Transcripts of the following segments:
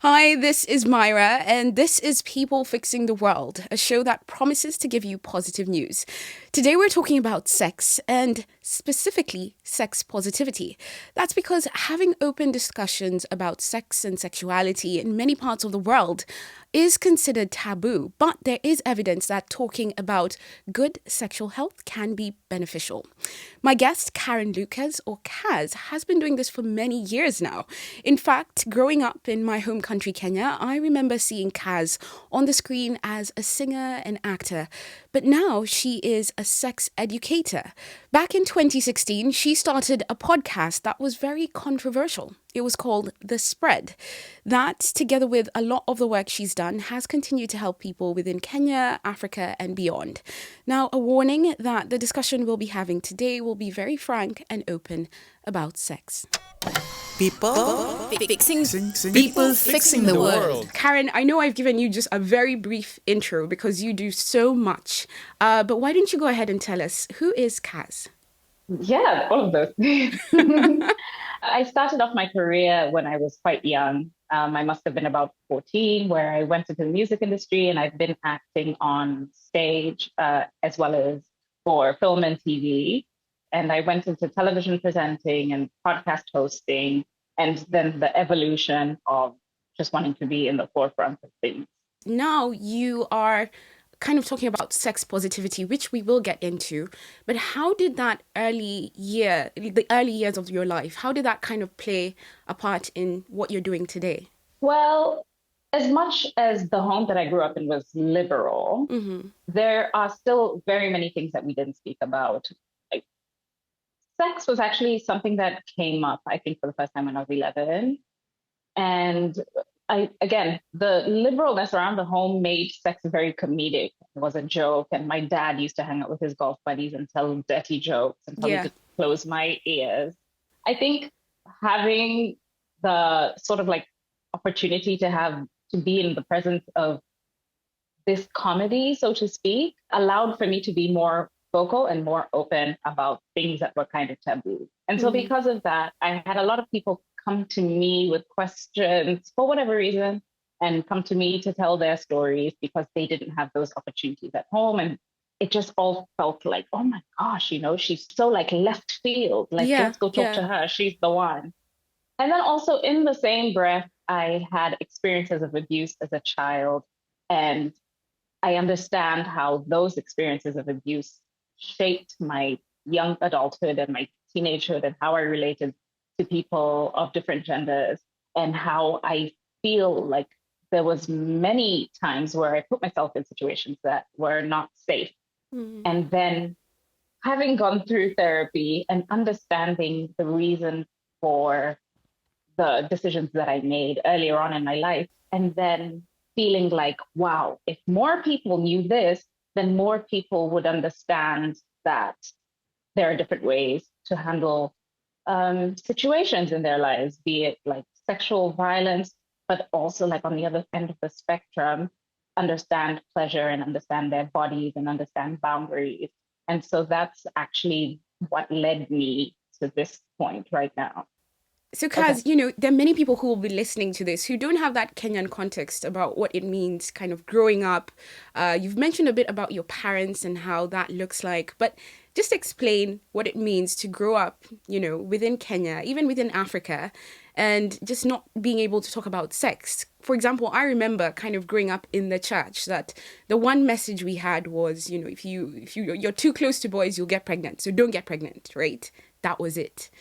Hi, this is Myra, and this is People Fixing the World, a show that promises to give you positive news. Today, we're talking about sex and specifically sex positivity. That's because having open discussions about sex and sexuality in many parts of the world is considered taboo, but there is evidence that talking about good sexual health can be beneficial. My guest, Karen Lucas, or Kaz, has been doing this for many years now. In fact, growing up in my home country, Kenya, I remember seeing Kaz on the screen as a singer and actor, but now she is a sex educator. Back in 2016, she started a podcast that was very controversial. It was called The Spread. That, together with a lot of the work she's done, has continued to help people within Kenya, Africa, and beyond. Now, a warning that the discussion we'll be having today will be very frank and open about sex. People fixing the world. Karen, I know I've given you just a very brief intro because you do so much, but why don't you go ahead and tell us, who is Kaz? Yeah, all of those. I started off my career when I was quite young. I must have been about 14, where I went into the music industry, and I've been acting on stage as well as for film and TV. And I went into television presenting and podcast hosting, and then the evolution of just wanting to be in the forefront of things. Now you are kind of talking about sex positivity, which we will get into, but how did that the early years of your life, how did that kind of play a part in what you're doing today? Well, as much as the home that I grew up in was liberal, there are still very many things that we didn't speak about. Like, sex was actually something that came up, I think, for the first time when I was 11. And again, the liberalness around the home made sex very comedic. It was a joke. And my dad used to hang out with his golf buddies and tell dirty jokes and tell me Yeah. to close my ears. I think having the sort of like opportunity to be in the presence of this comedy, so to speak, allowed for me to be more vocal and more open about things that were kind of taboo. And so because of that, I had a lot of people come to me with questions for whatever reason and come to me to tell their stories because they didn't have those opportunities at home. And it just all felt like, oh my gosh, she's so like left field. Like, Yeah, let's go talk yeah. to her. She's the one. And then also in the same breath, I had experiences of abuse as a child. And I understand how those experiences of abuse shaped my young adulthood and my teenagehood and how I related to people of different genders and how I feel like there was many times where I put myself in situations that were not safe. Mm. And then having gone through therapy and understanding the reason for the decisions that I made earlier on in my life, and then feeling like, wow, if more people knew this, then more people would understand that there are different ways to handle situations in their lives, be it like sexual violence, but also like on the other end of the spectrum, understand pleasure and understand their bodies and understand boundaries. And so that's actually what led me to this point right now. So, Okay. Kaz, there are many people who will be listening to this who don't have that Kenyan context about what it means kind of growing up. You've mentioned a bit about your parents and how that looks like, but just explain what it means to grow up, within Kenya, even within Africa, and just not being able to talk about sex. For example, I remember kind of growing up in the church that the one message we had was, you're too close to boys, you'll get pregnant. So don't get pregnant, right? That was it.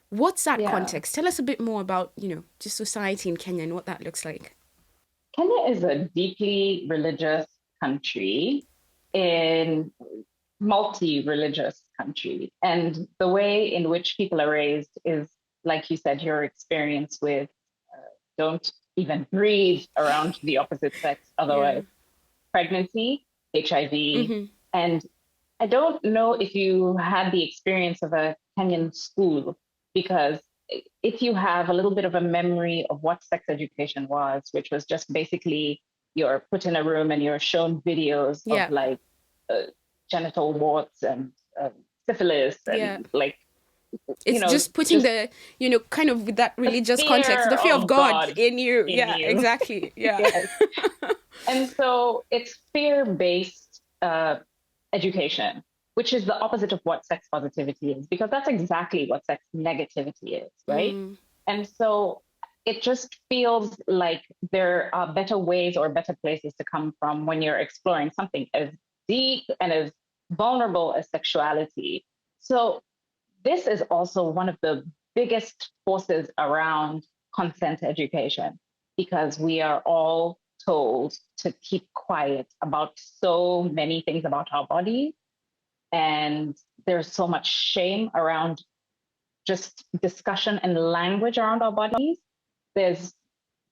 What's that Yeah. context? Tell us a bit more about, just society in Kenya and what that looks like. Kenya is a deeply religious country in multi-religious country. And the way in which people are raised is, like you said, your experience with don't even breathe around the opposite sex, Yeah. otherwise pregnancy, HIV. Mm-hmm. And I don't know if you had the experience of a Kenyan school, because if you have a little bit of a memory of what sex education was, which was just basically you're put in a room and you're shown videos of Yeah. like uh, genital warts and syphilis Yeah. and like you It's know, just putting just the, kind of with that the religious context, fear the fear of of God God in you. in Yeah, you. exactly. Yeah. Yes. And so it's fear-based education, which is the opposite of what sex positivity is, because that's exactly what sex negativity is, right? Mm, And so it just feels like there are better ways or better places to come from when you're exploring something as deep and as vulnerable as sexuality. So this is also one of the biggest forces around consent education, because we are all told to keep quiet about so many things about our bodies. And there's so much shame around just discussion and language around our bodies. There's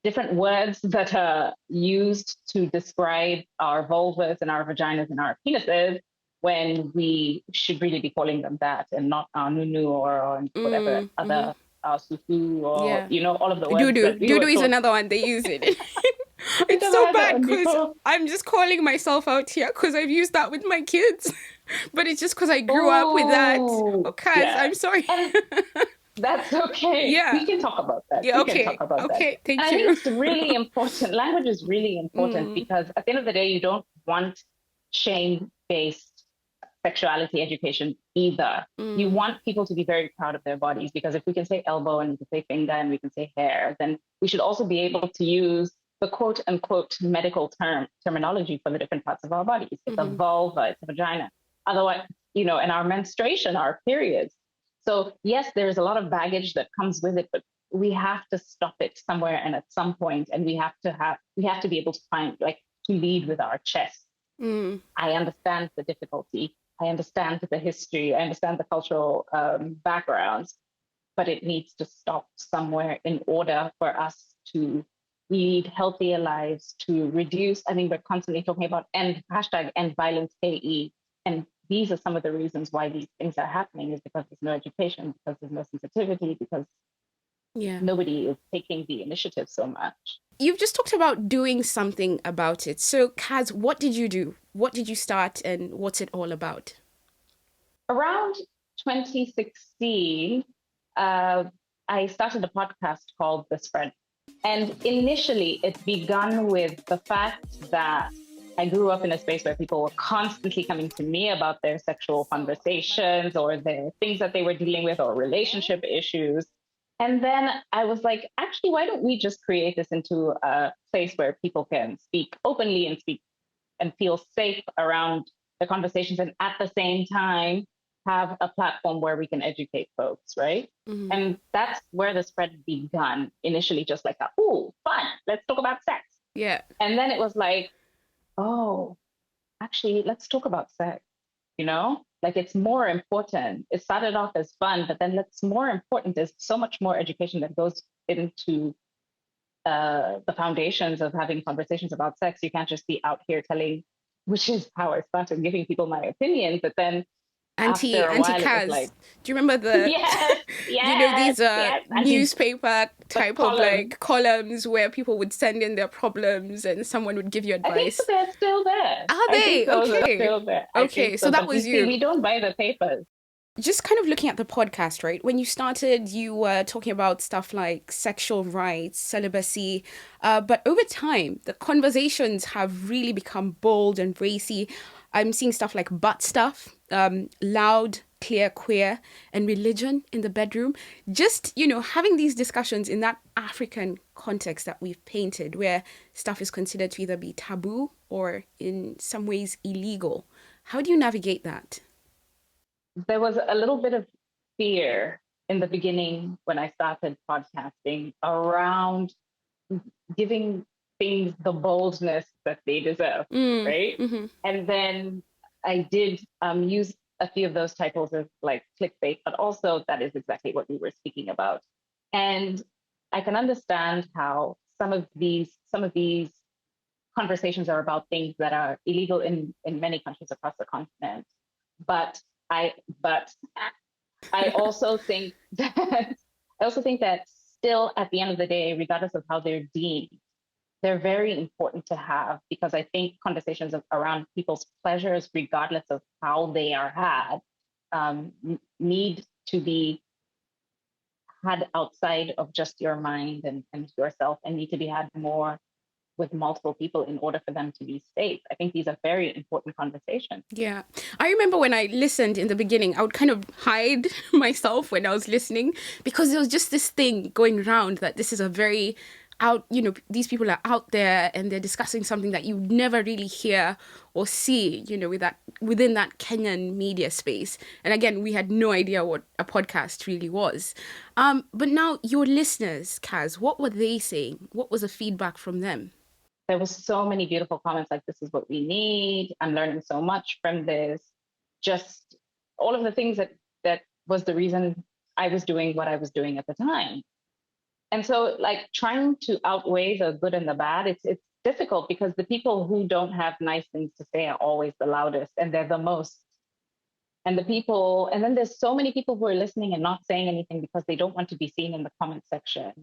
different words that are used to describe our vulvas and our vaginas and our penises, when we should really be calling them that and not our nunu or whatever mm-hmm. other our sufu, or Yeah. all of the words Doodoo. that we were Doodoo is taught. another one they use it. Think It's so about bad it because before. I'm just calling myself out here because I've used that with my kids. But it's just because I grew up with that. Oh, Okay, yeah. I'm sorry. And that's okay. Yeah. We can talk about that. Yeah, We can talk okay. about that. Okay, And thank I think you. it's really important. Language is really important, Mm, because at the end of the day, you don't want shame-based sexuality education either. You mm, want people to be very proud of their bodies, because if we can say elbow and we can say finger and we can say hair, then we should also be able to use the quote unquote medical terminology for the different parts of our bodies. It's a mm-hmm. vulva, it's a vagina. Otherwise, and our menstruation, our periods. So yes, there's a lot of baggage that comes with it, but we have to stop it somewhere and at some point, and we have to be able to find, like, to lead with our chest. Mm, I understand the difficulty. I understand the history. I understand the cultural backgrounds, but it needs to stop somewhere in order for us to lead healthier lives, to reduce. I mean, we're constantly talking about end violence KE. And these are some of the reasons why these things are happening, is because there's no education, because there's no sensitivity, because yeah. nobody is taking the initiative so much. You've just talked about doing something about it. So, Kaz, what did you do? What did you start and what's it all about? Around 2016, uh, I started a podcast called The Spread. And initially, it began with the fact that I grew up in a space where people were constantly coming to me about their sexual conversations or their things that they were dealing with or relationship issues. And then I was like, actually, why don't we just create this into a place where people can speak openly and speak and feel safe around the conversations, and at the same time have a platform where we can educate folks, right? Mm-hmm. And that's where the spread began. Initially, just like, oh, fun, let's talk about sex. Yeah. And then it was like, oh, actually, let's talk about sex, Like, it's more important. It started off as fun, but then it's more important. There's so much more education that goes into the foundations of having conversations about sex. You can't just be out here telling, which is how I started giving people my opinion. But then after a Auntie while, it was Kaz. like, Do you remember yes, yes, these yes, newspaper the type of column. like columns where people would send in their problems and someone would give you I think advice? they're still there. Are I think they? those are Okay. still there. I Okay, think so so. that But you was see, you. we don't buy the papers. Just kind of looking at the podcast, right? When you started, you were talking about stuff like sexual rights, celibacy, but over time, the conversations have really become bold and racy. I'm seeing stuff like butt stuff, loud, clear, queer, and religion in the bedroom. Just, having these discussions in that African context that we've painted, where stuff is considered to either be taboo or in some ways illegal. How do you navigate that? There was a little bit of fear in the beginning when I started podcasting around giving things the boldness that they deserve, right? Mm-hmm. And then I did use a few of those titles as like clickbait, but also that is exactly what we were speaking about. And I can understand how some of these conversations are about things that are illegal in many countries across the continent. But I but I also think that still at the end of the day, regardless of how they're deemed, they're very important to have, because I think conversations around people's pleasures, regardless of how they are had, need to be had outside of just your mind and yourself, and need to be had more with multiple people in order for them to be safe. I think these are very important conversations. Yeah. I remember when I listened in the beginning, I would kind of hide myself when I was listening because there was just this thing going around that this is a very these people are out there and they're discussing something that you never really hear or see, within that Kenyan media space. And again, we had no idea what a podcast really was. But now your listeners, Kaz, what were they saying? What was the feedback from them? There was so many beautiful comments like, this is what we need. I'm learning so much from this. Just all of the things that was the reason I was doing what I was doing at the time. And so like trying to outweigh the good and the bad, it's difficult because the people who don't have nice things to say are always the loudest and they're the most. And then there's so many people who are listening and not saying anything because they don't want to be seen in the comment section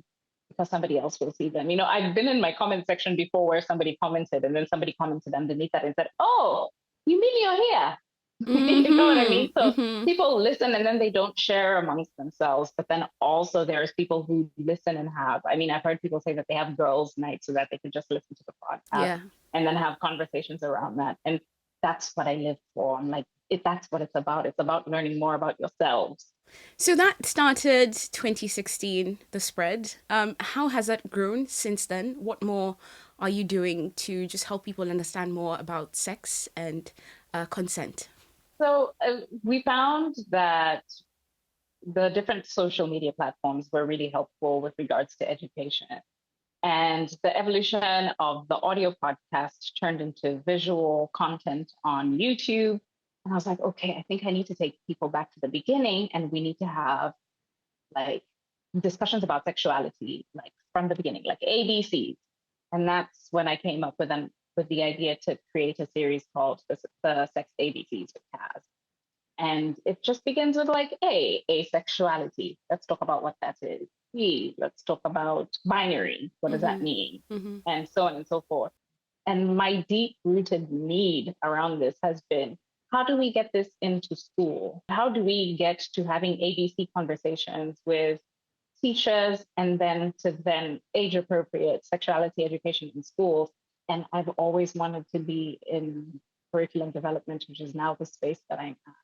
because somebody else will see them. I've been in my comment section before where somebody commented and then somebody commented underneath that and said, oh, you mean you're here? Mm-hmm. You know what I mean? So Mm-hmm. people listen and then they don't share amongst themselves. But then also there's people who listen and I've heard people say that they have girls' night so that they can just listen to the podcast and then have conversations around that. And that's what I live for. I'm like, that's what it's about. It's about learning more about yourselves. So that started 2016, the spread. How has that grown since then? What more are you doing to just help people understand more about sex and consent? So we found that the different social media platforms were really helpful with regards to education. And the evolution of the audio podcast turned into visual content on YouTube. And I was like, okay, I think I need to take people back to the beginning and we need to have like discussions about sexuality, like from the beginning, like ABCs. And that's when I came up with the idea to create a series called the Sex ABCs with Kaz. And it just begins with like asexuality. Let's talk about what that is. B, let's talk about binary. What does that mean? Mm-hmm. And so on and so forth. And my deep-rooted need around this has been, how do we get this into school? How do we get to having ABC conversations with teachers and then age-appropriate sexuality education in schools? And I've always wanted to be in curriculum development, which is now the space that I'm at.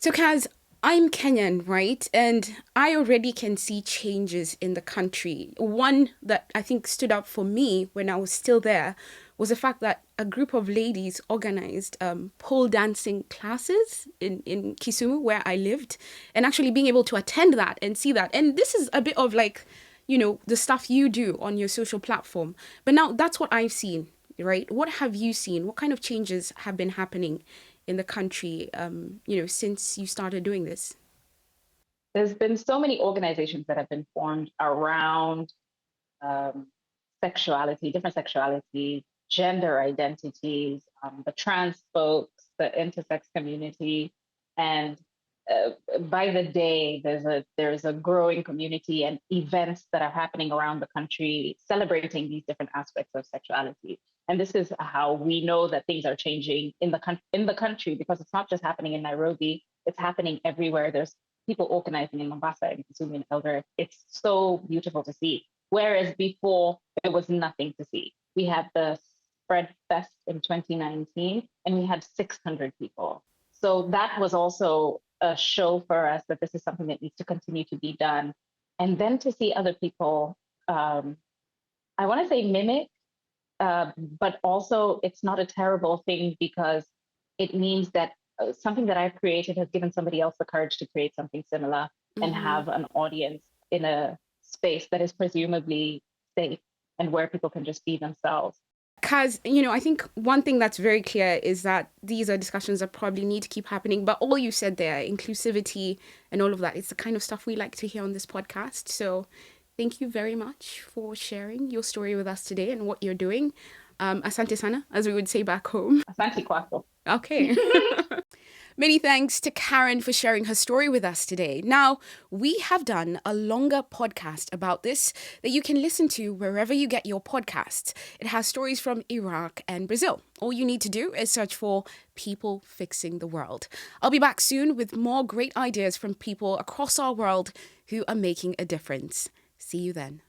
So Kaz, I'm Kenyan, right? And I already can see changes in the country. One that I think stood out for me when I was still there was the fact that a group of ladies organized pole dancing classes in Kisumu, where I lived, and actually being able to attend that and see that. And this is a bit of like, the stuff you do on your social platform. But now that's what I've seen, right? What have you seen? What kind of changes have been happening in the country, since you started doing this? There's been so many organizations that have been formed around sexuality, different sexualities, gender identities, the trans folks, the intersex community, and by the day, there's a growing community and events that are happening around the country celebrating these different aspects of sexuality. And this is how we know that things are changing in the country, because it's not just happening in Nairobi, it's happening everywhere. There's people organizing in Mombasa and Kisumu and Eldoret. It's so beautiful to see. Whereas before, there was nothing to see. We had the Spread Fest in 2019, and we had 600 people. So that was also a show for us that this is something that needs to continue to be done. And then to see other people, I want to say mimic, but also it's not a terrible thing, because it means that something that I've created has given somebody else the courage to create something similar and have an audience in a space that is presumably safe and where people can just be themselves. Kaz, I think one thing that's very clear is that these are discussions that probably need to keep happening. But all you said there, inclusivity and all of that, it's the kind of stuff we like to hear on this podcast. So thank you very much for sharing your story with us today and what you're doing. Asante sana, as we would say back home. Asante kwako. Okay. Many thanks to Karen for sharing her story with us today. Now, we have done a longer podcast about this that you can listen to wherever you get your podcasts. It has stories from Iraq and Brazil. All you need to do is search for People Fixing the World. I'll be back soon with more great ideas from people across our world who are making a difference. See you then.